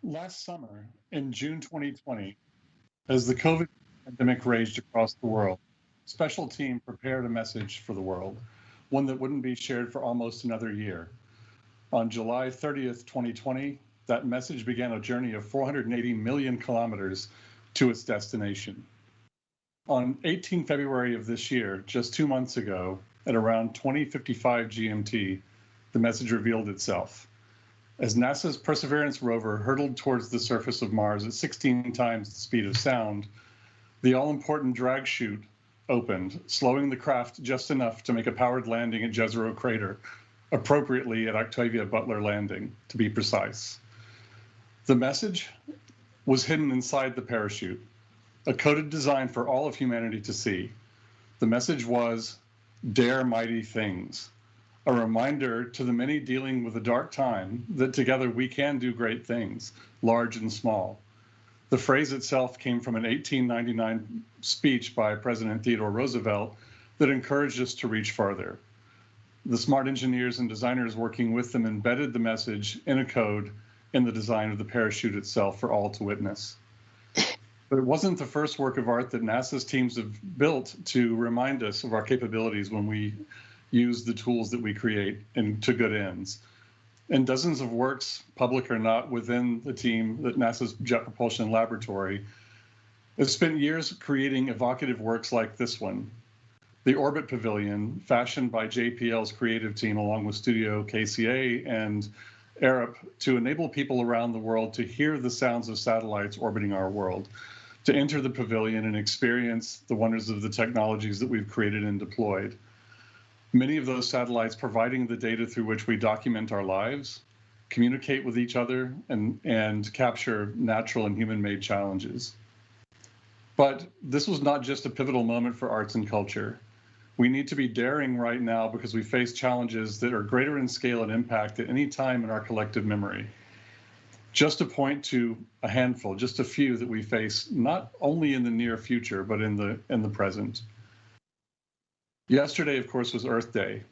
Last summer, in June 2020, as the COVID pandemic raged across the world, a special team prepared a message for the world, one that wouldn't be shared for almost another year. On July 30th, 2020, that message began a journey of 480 million kilometers to its destination. On 18 February of this year, just 2 months ago, at around 20:55 GMT, the message revealed itself. As NASA's Perseverance rover hurtled towards the surface of Mars at 16 times the speed of sound, the all-important drag chute opened, slowing the craft just enough to make a powered landing at Jezero Crater, appropriately at Octavia Butler Landing, to be precise. The message was hidden inside the parachute, a coded design for all of humanity to see. The message was, "Dare mighty things," a reminder to the many dealing with a dark time that together we can do great things, large and small. The phrase itself came from an 1899 speech by President Theodore Roosevelt that encouraged us to reach farther. The smart engineers and designers working with them embedded the message in a code in the design of the parachute itself for all to witness. But it wasn't the first work of art that NASA's teams have built to remind us of our capabilities when we use the tools that we create and to good ends. And dozens of works, public or not, within the team at NASA's Jet Propulsion Laboratory have spent years creating evocative works like this one. The Orbit Pavilion, fashioned by JPL's creative team along with Studio KCA and Arup to enable people around the world to hear the sounds of satellites orbiting our world, to enter the pavilion and experience the wonders of the technologies that we've created and deployed. Many of those satellites providing the data through which we document our lives, communicate with each other, and capture natural and human-made challenges. But this was not just a pivotal moment for arts and culture. We need to be daring right now because we face challenges that are greater in scale and impact at any time in our collective memory. Just to point to a handful, just a few that we face, not only in the near future, but in the present. Yesterday, of course, was Earth Day.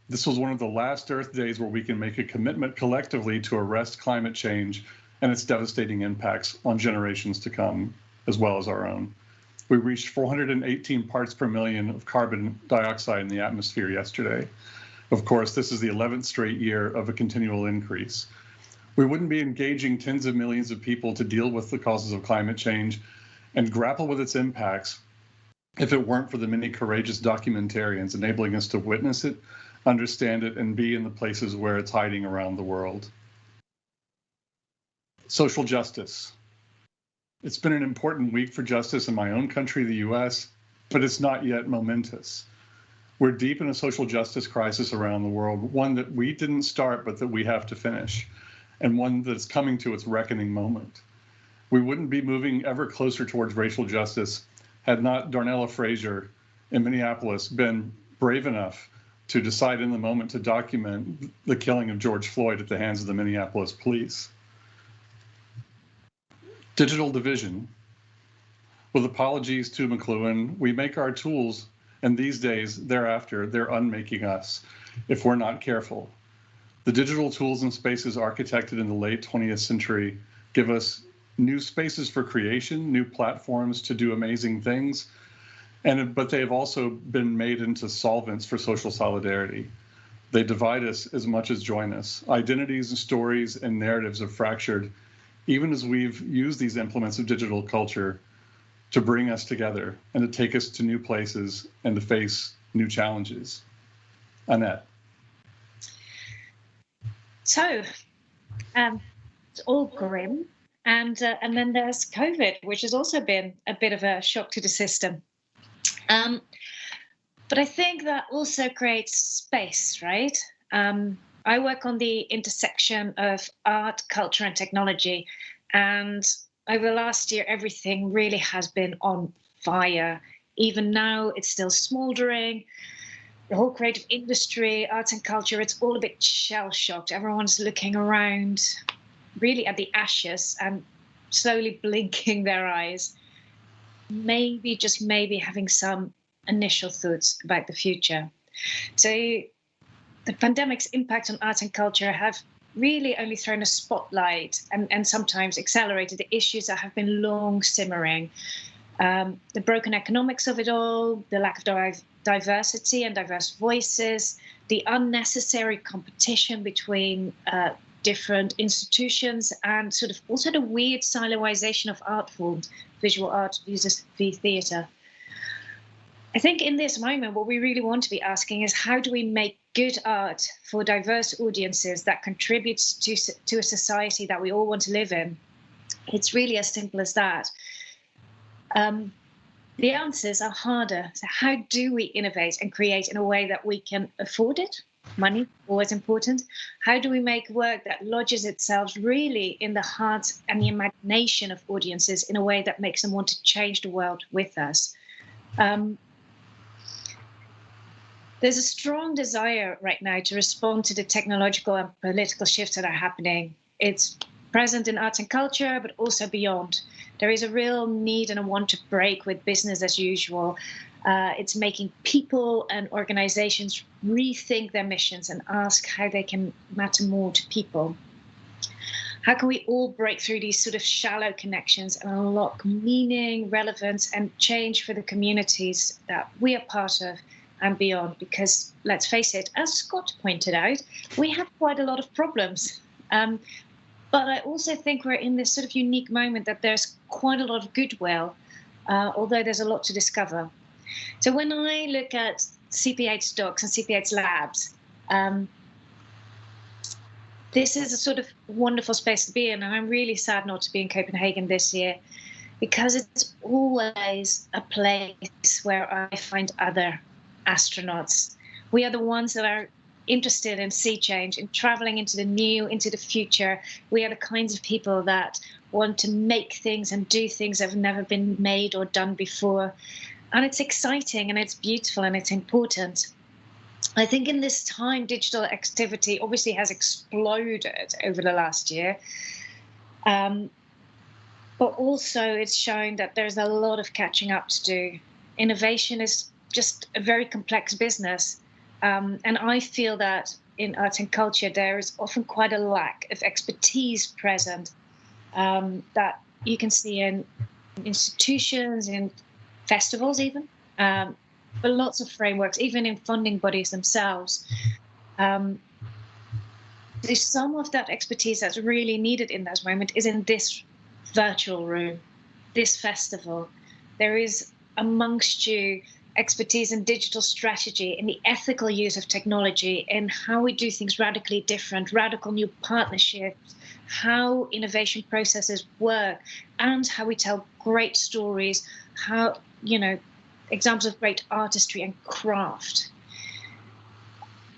This was one of the last Earth days where we can make a commitment collectively to arrest climate change and its devastating impacts on generations to come, as well as our own. We reached 418 parts per million of carbon dioxide in the atmosphere yesterday. Of course, this is the 11th straight year of a continual increase. We wouldn't be engaging tens of millions of people to deal with the causes of climate change and grapple with its impacts if it weren't for the many courageous documentarians enabling us to witness it, understand it, and be in the places where it's hiding around the world. Social justice. It's been an important week for justice in my own country, the US, but it's not yet momentous. We're deep in a social justice crisis around the world, one that we didn't start, but that we have to finish, and one that's coming to its reckoning moment. We wouldn't be moving ever closer towards racial justice had not Darnella Frazier in Minneapolis been brave enough to decide in the moment to document the killing of George Floyd at the hands of the Minneapolis police. Digital division. With apologies to McLuhan, we make our tools, and these days, thereafter, they're unmaking us if we're not careful. The digital tools and spaces architected in the late 20th century give us new spaces for creation, new platforms to do amazing things, but they have also been made into solvents for social solidarity. They divide us as much as join us. Identities and stories and narratives are fractured, even as we've used these implements of digital culture to bring us together and to take us to new places and to face new challenges. Annette. So, it's all grim. And then there's COVID, which has also been a bit of a shock to the system. But I think that also creates space, right? I work on the intersection of art, culture, and technology. And over the last year, everything really has been on fire. Even now, it's still smoldering. The whole creative industry, arts and culture, it's all a bit shell-shocked. Everyone's looking around really at the ashes and slowly blinking their eyes. Maybe, just maybe, having some initial thoughts about the future. So the pandemic's impact on art and culture have really only thrown a spotlight and sometimes accelerated the issues that have been long simmering. The broken economics of it all, the lack of diversity and diverse voices, the unnecessary competition between different institutions, and sort of also the weird siloization of art forms, visual art uses v theatre. I think in this moment, what we really want to be asking is, how do we make good art for diverse audiences that contributes to a society that we all want to live in? It's really as simple as that. The answers are harder. So how do we innovate and create in a way that we can afford it? Money, always important. How do we make work that lodges itself really in the heart and the imagination of audiences in a way that makes them want to change the world with us? There's a strong desire right now to respond to the technological and political shifts that are happening. It's present in arts and culture, but also beyond. There is a real need and a want to break with business as usual. It's making people and organizations rethink their missions and ask how they can matter more to people. How can we all break through these sort of shallow connections and unlock meaning, relevance, and change for the communities that we are part of and beyond? Because let's face it, as Scott pointed out, we have quite a lot of problems. But I also think we're in this sort of unique moment that there's quite a lot of goodwill, although there's a lot to discover. So when I look at CP8's docs and CP8's labs, this is a sort of wonderful space to be in. And I'm really sad not to be in Copenhagen this year, because it's always a place where I find other astronauts. We are the ones that are interested in sea change, in traveling into the new, into the future. We are the kinds of people that want to make things and do things that have never been made or done before. And it's exciting and it's beautiful and it's important. I think in this time, digital activity obviously has exploded over the last year. But also it's shown that there's a lot of catching up to do. Innovation is just a very complex business. And I feel that in art and culture, there is often quite a lack of expertise present that you can see in institutions, in festivals even, but lots of frameworks, even in funding bodies themselves. There's some of that expertise that's really needed in this moment is in this virtual room, this festival. There is amongst you expertise in digital strategy, in the ethical use of technology, in how we do things radically different, radical new partnerships, how innovation processes work, and how we tell great stories, how, examples of great artistry and craft.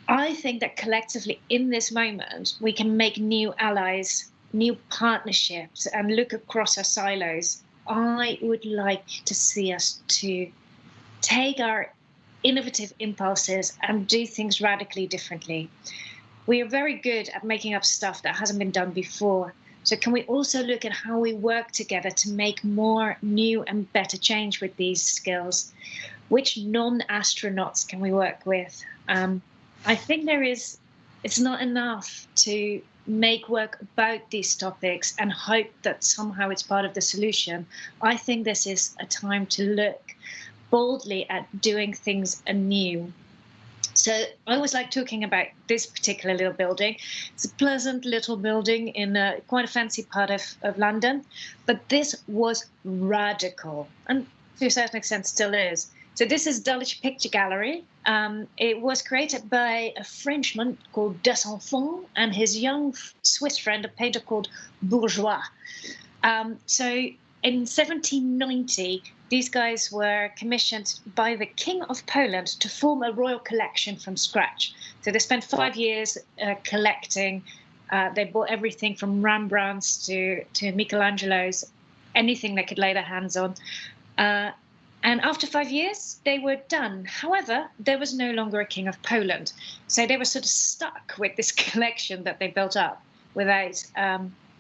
I think that collectively in this moment, we can make new allies, new partnerships, and look across our silos. I would like to see us to take our innovative impulses and do things radically differently. We are very good at making up stuff that hasn't been done before. So can we also look at how we work together to make more new and better change with these skills? Which non-astronauts can we work with? I think it's not enough to make work about these topics and hope that somehow it's part of the solution. I think this is a time to look boldly at doing things anew. So I always like talking about this particular little building. It's a pleasant little building in quite a fancy part of London, but this was radical, and to a certain extent still is. So this is Dullish Picture Gallery. It was created by a Frenchman called Desenfants and his young Swiss friend, a painter called Bourgeois. So in 1790, these guys were commissioned by the King of Poland to form a royal collection from scratch. So they spent 5 years collecting. They bought everything from Rembrandt's to Michelangelo's, anything they could lay their hands on. And after 5 years, they were done. However, there was no longer a King of Poland. So they were sort of stuck with this collection that they built up without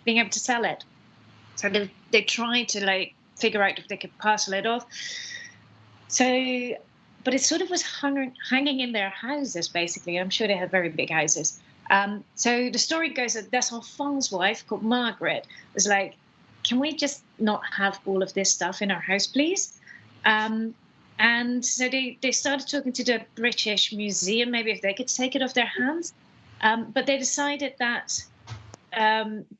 being able to sell it. So they tried to figure out if they could parcel it off. So, but it sort of was hanging in their houses, basically. I'm sure they had very big houses. So the story goes that Desenfant's wife, called Margaret, was like, can we just not have all of this stuff in our house, please? And so they started talking to the British Museum, maybe if they could take it off their hands. But they decided that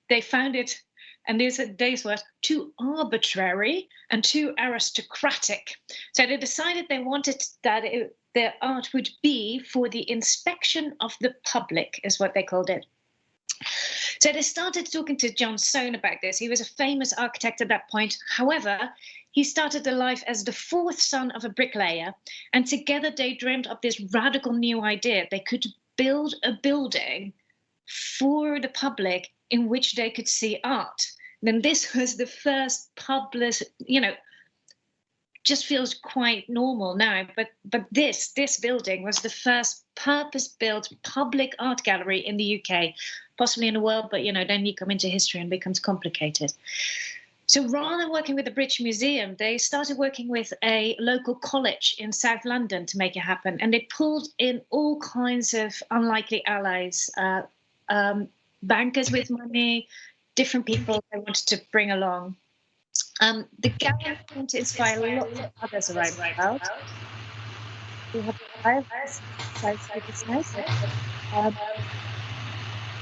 they found it, and these were too arbitrary and too aristocratic. So they decided they wanted that the art would be for the inspection of the public, is what they called it. So they started talking to John Soane about this. He was a famous architect at that point. However, he started life as the fourth son of a bricklayer, and together they dreamed up this radical new idea. They could build a building for the public in which they could see art. Then this was the first public, just feels quite normal now, but this building was the first purpose-built public art gallery in the UK, possibly in the world, but then you come into history and it becomes complicated. So rather than working with the British Museum, they started working with a local college in South London to make it happen. And they pulled in all kinds of unlikely allies, bankers with money, different people they wanted to bring along. The gallery came to inspire lots of others around the world. We have five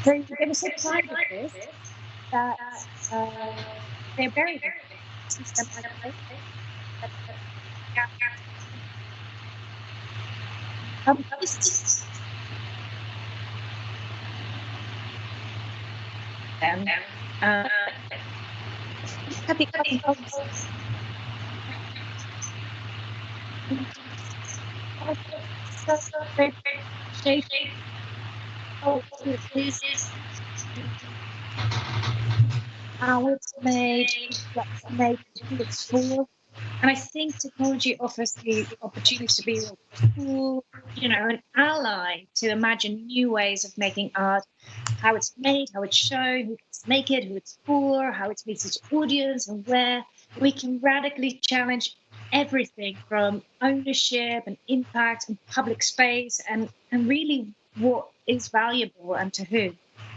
so they were so proud of this that they're buried system how it's made, what's made, who it's for. And I think technology offers the opportunity to be a tool, an ally to imagine new ways of making art, how it's made, how it's shown, who gets to make it, who it's for, how it meets its audience, and where we can radically challenge everything from ownership and impact and public space and really what is valuable and to who.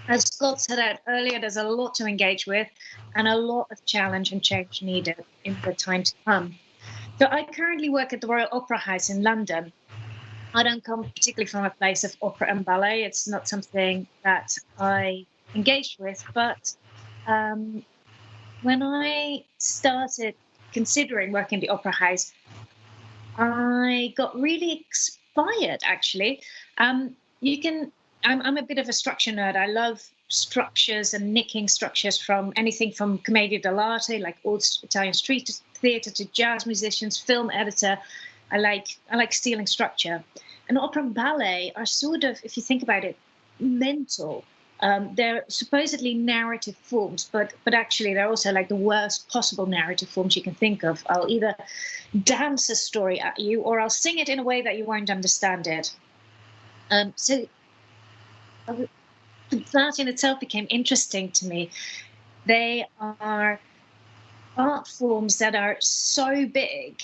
As Scott said out earlier, there's a lot to engage with and a lot of challenge and change needed in the time to come. So I currently work at the Royal Opera House in London. I don't come particularly from a place of opera and ballet. It's not something that I engaged with. But when I started considering working at the Opera House, I got really inspired, actually. I'm a bit of a structure nerd. I love structures and nicking structures from anything from commedia dell'arte, like old Italian street theatre, to jazz musicians, film editor. I like stealing structure. And opera and ballet are sort of, if you think about it, mental. They're supposedly narrative forms, but actually they're also like the worst possible narrative forms you can think of. I'll either dance a story at you or I'll sing it in a way that you won't understand it. So that in itself became interesting to me. They are art forms that are so big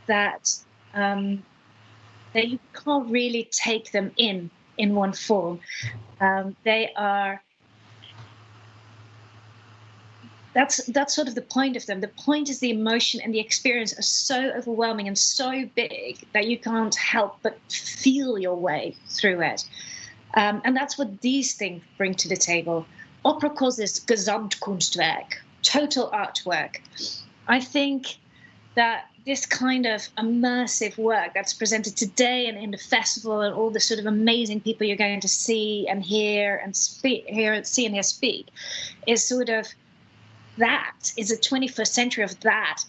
that you can't really take them in one form. That's sort of the point of them. The point is the emotion and the experience are so overwhelming and so big that you can't help but feel your way through it. And that's what these things bring to the table. Opera calls this Gesamtkunstwerk, total artwork. I think that this kind of immersive work that's presented today and in the festival and all the sort of amazing people you're going to see and hear and speak, see and hear speak, is sort of that, is a 21st century of that.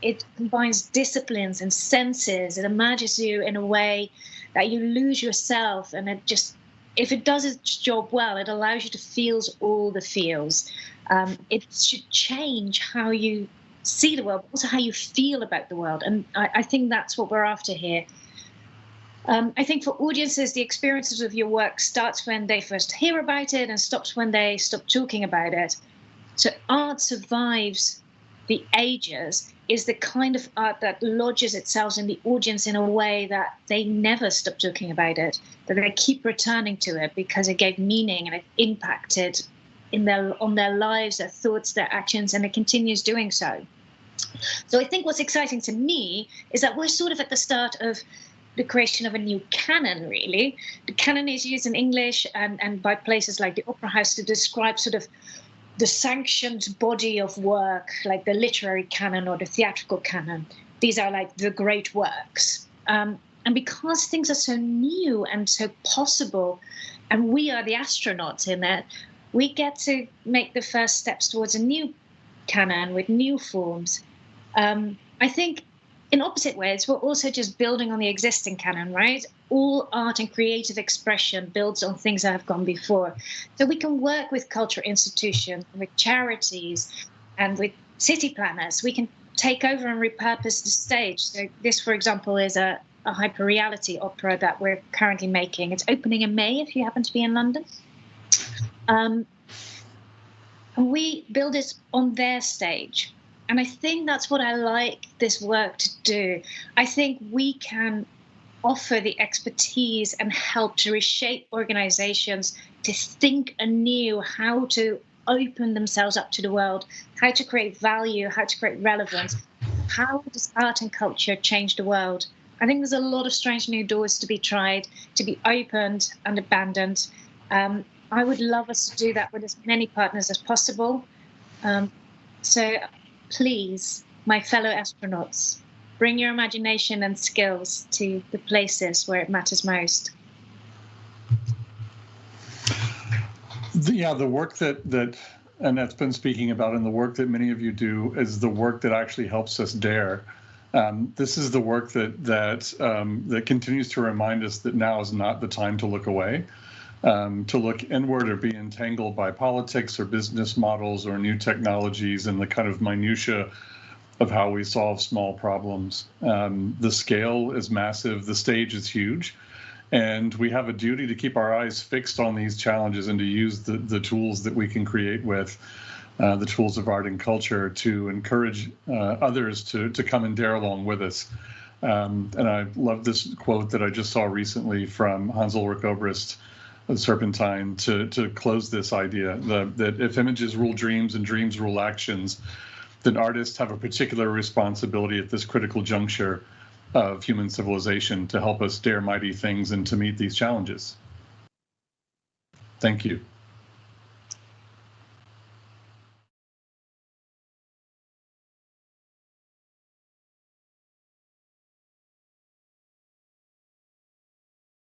It combines disciplines and senses. It immerses you in a way that you lose yourself, and it just, if it does its job well, it allows you to feel all the feels. It should change how you see the world, but also how you feel about the world. And I think that's what we're after here. I think for audiences, the experiences of your work starts when they first hear about it and stops when they stop talking about it. So art survives the ages is the kind of art that lodges itself in the audience in a way that they never stop talking about it, that they keep returning to it because it gave meaning and it impacted on their lives, their thoughts, their actions, and it continues doing so. So I think what's exciting to me is that we're sort of at the start of the creation of a new canon, really. The canon is used in English and by places like the Opera House to describe sort of the sanctioned body of work, like the literary canon or the theatrical canon. These are like the great works. And because things are so new and so possible, and we are the astronauts in it, we get to make the first steps towards a new canon with new forms. I think in opposite ways, we're also just building on the existing canon, right? All art and creative expression builds on things that have gone before. So we can work with cultural institutions, with charities, and with city planners. We can take over and repurpose the stage. So this, for example, is a hyper-reality opera that we're currently making. It's opening in May if you happen to be in London. And we build it on their stage. And I think that's what I like this work to do. I think we can offer the expertise and help to reshape organizations to think anew how to open themselves up to the world, how to create value, how to create relevance. How does art and culture change the world? I think there's a lot of strange new doors to be tried, to be opened and abandoned. I would love us to do that with as many partners as possible. So please, my fellow astronauts, bring your imagination and skills to the places where it matters most. The work that Annette's been speaking about and the work that many of you do is the work that actually helps us dare. This is the work that continues to remind us that now is not the time to look away, to look inward or be entangled by politics or business models or new technologies and the kind of minutia of how we solve small problems. The scale is massive, the stage is huge, and we have a duty to keep our eyes fixed on these challenges and to use the tools that we can create with the tools of art and culture to encourage others to come and dare along with us. And I love this quote that I just saw recently from Hans Ulrich Obrist, the Serpentine, to close this idea that if images rule dreams and dreams rule actions, then artists have a particular responsibility at this critical juncture of human civilization to help us dare mighty things and to meet these challenges. Thank you.